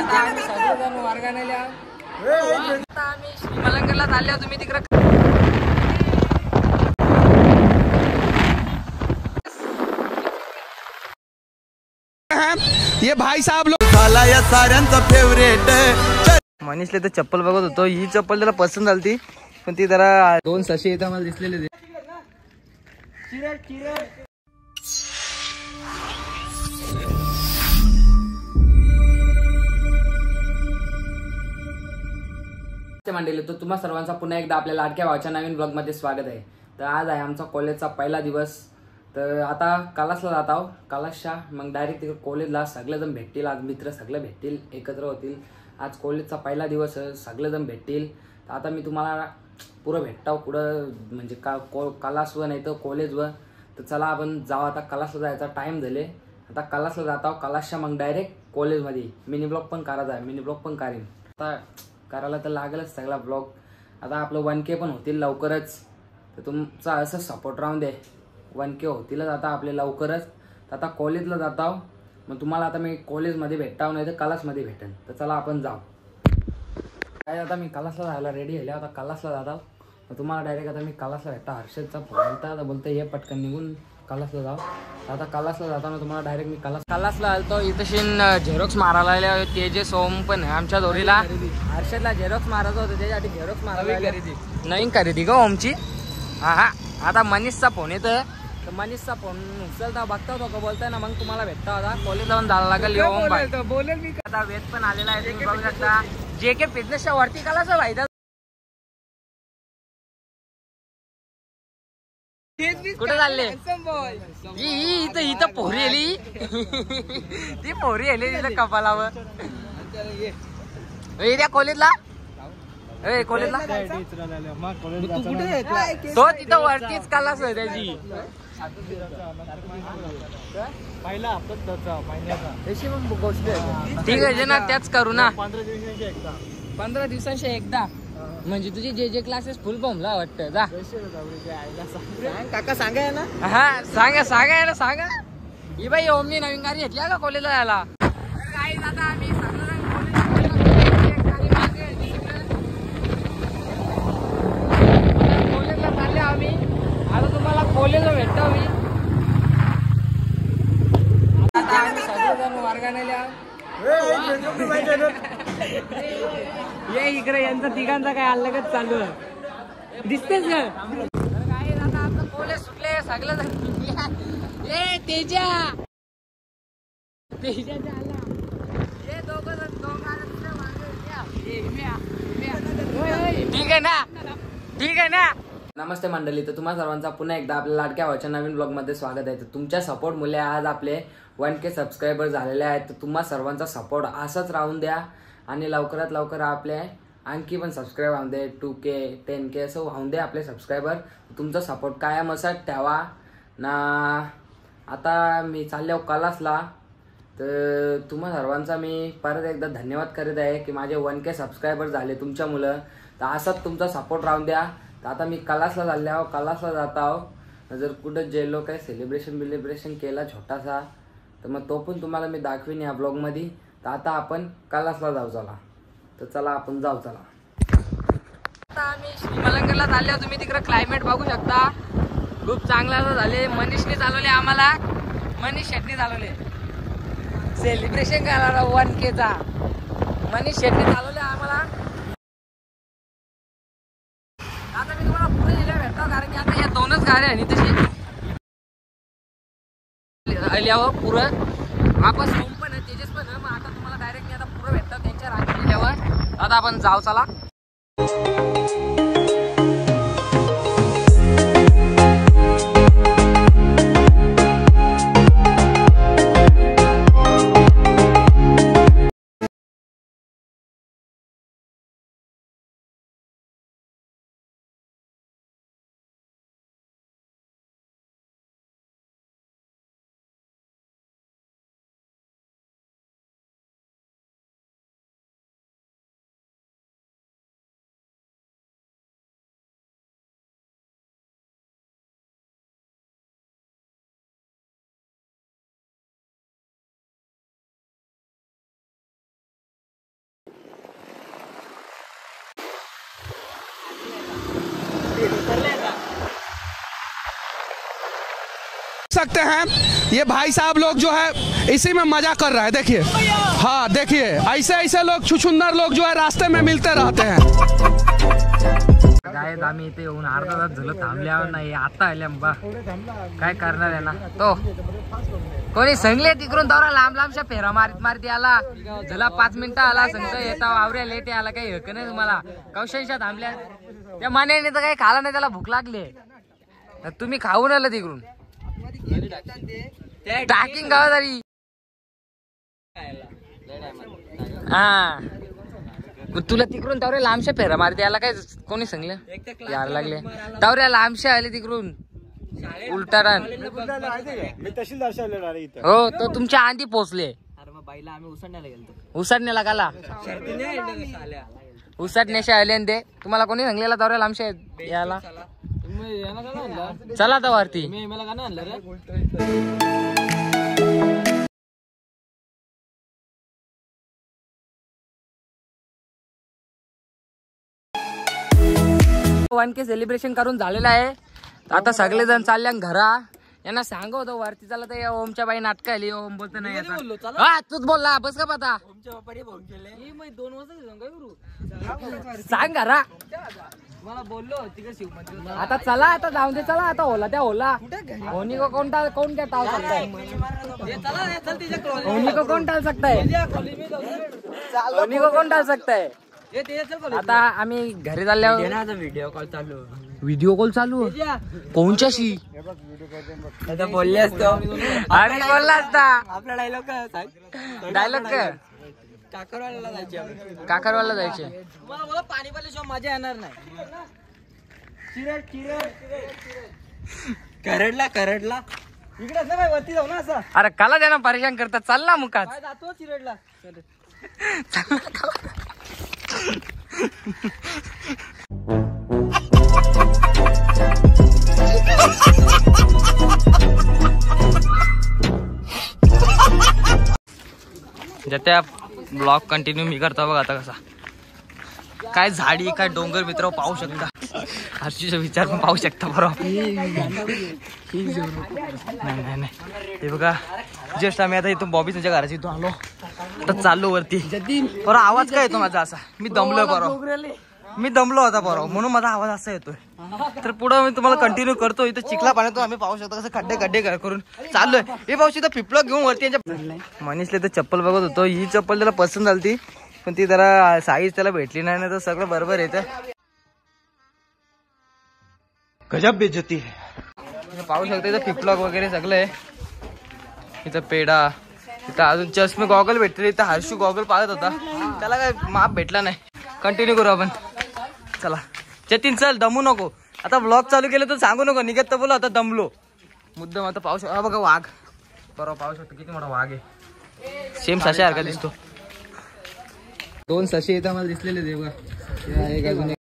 आम्ही श्रीमलंगरला चालले तुम्ही तिकडे ये भाई साहब लोग झाला या साऱ्यांचा फेवरेट। मनीषले तर चप्पल बघत होतो, ही चप्पल त्याला पसंत झाली पण ती जरा दोन सशी येतं मला दिसलेले। मंडळी तर तुम्हा सर्वांचा पुन्हा एकदा आपल्या लाडक्या भावाच्या नवीन ब्लॉग मध्ये स्वागत आहे। तर आज आहे आमचा कॉलेजचा पहिला दिवस। तर आता कलासला जात आहो, कलासच्या मग डायरेक्ट तिकडे कॉलेजला सगळेजण भेटतील। आज मित्र सगळे भेटतील, एकत्र होतील। आज कॉलेजचा पहिला दिवस सगळेजण भेटतील। तर आता मी तुम्हाला पुरं भेटताव कुठं म्हणजे कलासवर नाही तर कॉलेजवर। तर चला आपण जाऊ, आता कलासला जायचा टाइम झाले। आता कलासला जात आहो, कलासच्या मग डायरेक्ट कॉलेजमध्ये मिनी ब्लॉग पण करायचा आहे, मिनी ब्लॉग पण करीन। आता करायला तर लागेलच सगळा ब्लॉग। आता आपलं 1K पण होतील लवकरच, तर तुमचा असं सपोर्ट राहून दे। 1K होतीलच आता आपले लवकरच। तर आता कॉलेजला जात आहो, मग तुम्हाला आता मी कॉलेजमध्ये भेटताव नाही तर कलासमध्ये भेटेन। तर चला आपण जाऊ। काय आता मी कलासला जायला रेडी आहे, आता कलासला जात आहो। तर तुम्हाला डायरेक्ट आता मी कलासला भेटता, हर्षदचा फोन आलता तर बोलतो ये पटकन निघून कलासला जाऊ। आता कलासला जाताना तुम्हाला डायरेक्ट मी कलासला आलतो। इथं झेरॉक्स मारायला तेजस ओम पण आहे आमच्या दोरीला। हर्षदला झेरॉक्स मारायचं होतं, त्याच्यासाठी झेरॉक्स मारायला नवीन खरेदी का ओमची। हा आता मनीषचा फोन येतोय, तर मनीषचा फोन उचलता बघता तो का बोलताय ना, मग तुम्हाला भेटता आता कॉलेजला पण जायला लागेल। ओम भाई बोलेल मी आता वेद पण आलेला आहे, तुम्ही बघू शकता। JK फिटनेसच्या वरती कलास भाई कुठे चालले? इथं पोरी आली ती पोरी आली तिथं कपालावर। त्या कॉलेजला कॉलेजला तो तिथं वरतीच कलास आहे त्याची। ठीक आहे ना, त्याच करू ना 15 दिवसांशी एकदा। म्हणजे तुझे जे क्लासेस फुल बॉम्बला वाटतं जा काका सांगा ना। हा सांगा ना सांगा। ही बाई ओमनी नवीन गाडी घेतली का कॉलेजला जायला। काही आता आम्ही कॉलेजला चालले आम्ही। आता तुम्हाला कॉलेजला भेटतो मी। आता आम्ही सगळेजण वर्गाने ये इकडे, यांचा तिघांचा काय अलगच चालू आहे दिसतेच का। काय आता आपलं कॉलेज सुटले सगळं। ए तेजा आला ये दोघं ठीक आहे ना। नमस्ते मंडळी, तर तुम्हा सर्वांचा पुन्हा एकदा आपल्या लाडक्या भावाच्या नवीन ब्लॉग मध्ये स्वागत आहे। तर तुमच्या सपोर्ट मुळे आज आपले 1K सबस्क्रायबर झालेले आहेत। तर तुम्हा सर्वांचा सपोर्ट असाच राहून द्या आणि लवकरात लवकर आपले आणखी पण सबस्क्राईब होऊन दे। 2K 10K असं होऊन दे आपले सबस्क्रायबर। तुमचा सपोर्ट कायम असत ठेवा ना। आता मी चाललो कलासला, तर तुम्हा सर्वांचा मी परत एकदा धन्यवाद करीत आहे की माझे 1K सबस्क्रायबर झाले तुमच्यामुळं। तर असाच तुमचा सपोर्ट राहून द्या। तर आता मी कलासला चालले आहो, कलासला जात आहो। जर कुठं जे लोक काय सेलिब्रेशन केला छोटासा, तर मग तो पण तुम्हाला मी दाखवीन या ब्लॉगमध्ये। तर आता आपण कलासला जाऊ चला। तर चला आपण जाऊ चला। आता आम्ही श्रीमलंगरला चालले, तुम्ही तिकडे क्लायमेट बघू शकता, खूप चांगला झाले। मनीषने चालवले आम्हाला, मनीष शेट्टी चालवले सेलिब्रेशन करायला 1Kचा। मनीष शेट्टी चालवले आम्हाला। आता मी तुम्हाला पुढे गेल्या भेटतो, कारण की आता या दोनच गाड्या आणि तशी आल्यावर पुरं वापस होम पण तेजस पण। मग आता तुम्हाला डायरेक्ट मी आता पुरं भेटतो त्यांच्या रांगेत गेल्यावर। आता आपण जाऊ चला। सकते हैं ये भाई साहब लोग जो है इसी में मजा कर रहा है। देखिए, हाँ देखिए, ऐसे ऐसे लोग छुछुंदर लोग जो है रास्ते में मिलते रहते हैं। काय आम्ही इथे येऊन अर्धा तास झालं थांबल्यावर नाही, आता आल्या बा काय करणार आहे ना तो कोणी सांगले तिकडून दौरा लांब लांबशा फेरा मारीत मारीत आला झाला 5 मिनिटं आला संघ येता वावऱ्या लेट आला काही हक नाही तुम्हाला कौशलशा थांबल्या त्या मानेने तर काही खाला नाही, त्याला भूक लागली तुम्ही खाऊन आलं तिकडून टाकिंग गाव तरी हा तुला तिकडून तावऱ्या लांबशा फेरा मारते याला काय कोणी सांगलं यार लागले तावऱ्या लांबशा आले तिकडून उलटा रन हो तो तुमच्या आधी पोहोचले उसडण्याला गाला उसडण्याशा आले ते तुम्हाला कोणी सांगलेला तावऱ्या लांबशा याला चला आता वरती वन के सेलिब्रेशन करून झालेलं आहे. आता सगळेजण चालल्या घरा. यांना सांगू होतो वरती चला तर ओमच्या बाई नाटक आली. ओम बोलतो नाही हा तूच बोलला बस का पता सांग घरा मला बोललो आता चला आता जाऊन दे चला आता होला त्या होला होनी को कोणता कोण क्या टाल सकता है होनी को कोण टाल सकता है होनी को कोण टाल सकता है. आता आम्ही घरी चालल्यावर व्हिडिओ कॉल चालू कोणच्याशी बोलले असतो अरे बोलला असता आपला डायलॉग काय काकरवाला जायचे मला पाणी पाहिल्याशिवाय मजा येणार नाही. करडला इकडे वरती जाऊ ना असं अरे काला त्यांना परेशान करतात. चाल ना मुकात जातो चिरडला त्या ब्लॉग कंटिन्यू मी करतो बघ. आता कसा काय झाडी काय डोंगर मित्र पाहू शकता. हर्षीचा विचार पण पाहू शकता बरोबर. नाही हे बघा जस्ट आम्ही आता इथून बॉबी तुझ्या घराच्या इथून आलो. आता चाललो वरती. बरं आवाज काय येतो माझा असा मी दमलोय बरोबर. मी दमलो होता बरोबर म्हणून माझा आवाज असा येतोय. तर पुढं मी तुम्हाला कंटिन्यू करतो. इथं चिखला पाण्यात आम्ही पाहू शकतो कसं खड्डे करून चाललोय. हे पाहू शकतो पिपलं घेऊन वरती मनीषले तर चप्पल बघत होतो. ही चप्पल त्याला पसंत झाली पण ती जरा साईज त्याला भेटली नाही तर सगळं बरोबर येतं. गजब बेइज्जती है. पाहू शकतो इथं पिपलॉक वगैरे सगळं आहे. इथं पेढा इथं अजून चष्मे गॉगल भेटले. इथं हर्षू गॉगल पाहत होता त्याला काय माप भेटला नाही. कंटिन्यू करू आपण चला. जतीन चल दमू नको. आता ब्लॉग चालू केलं तर सांगू नको निघत तर बोला आता दमलो मुद्दाम. आता पाहू शकतो बघा वाघ बरोबर पाहू शकतो किती मोठा वाघ आहे. सेम सशासारखा दिसतो. 2 सशे इथं मला दिसलेले ते बघा. एक अजून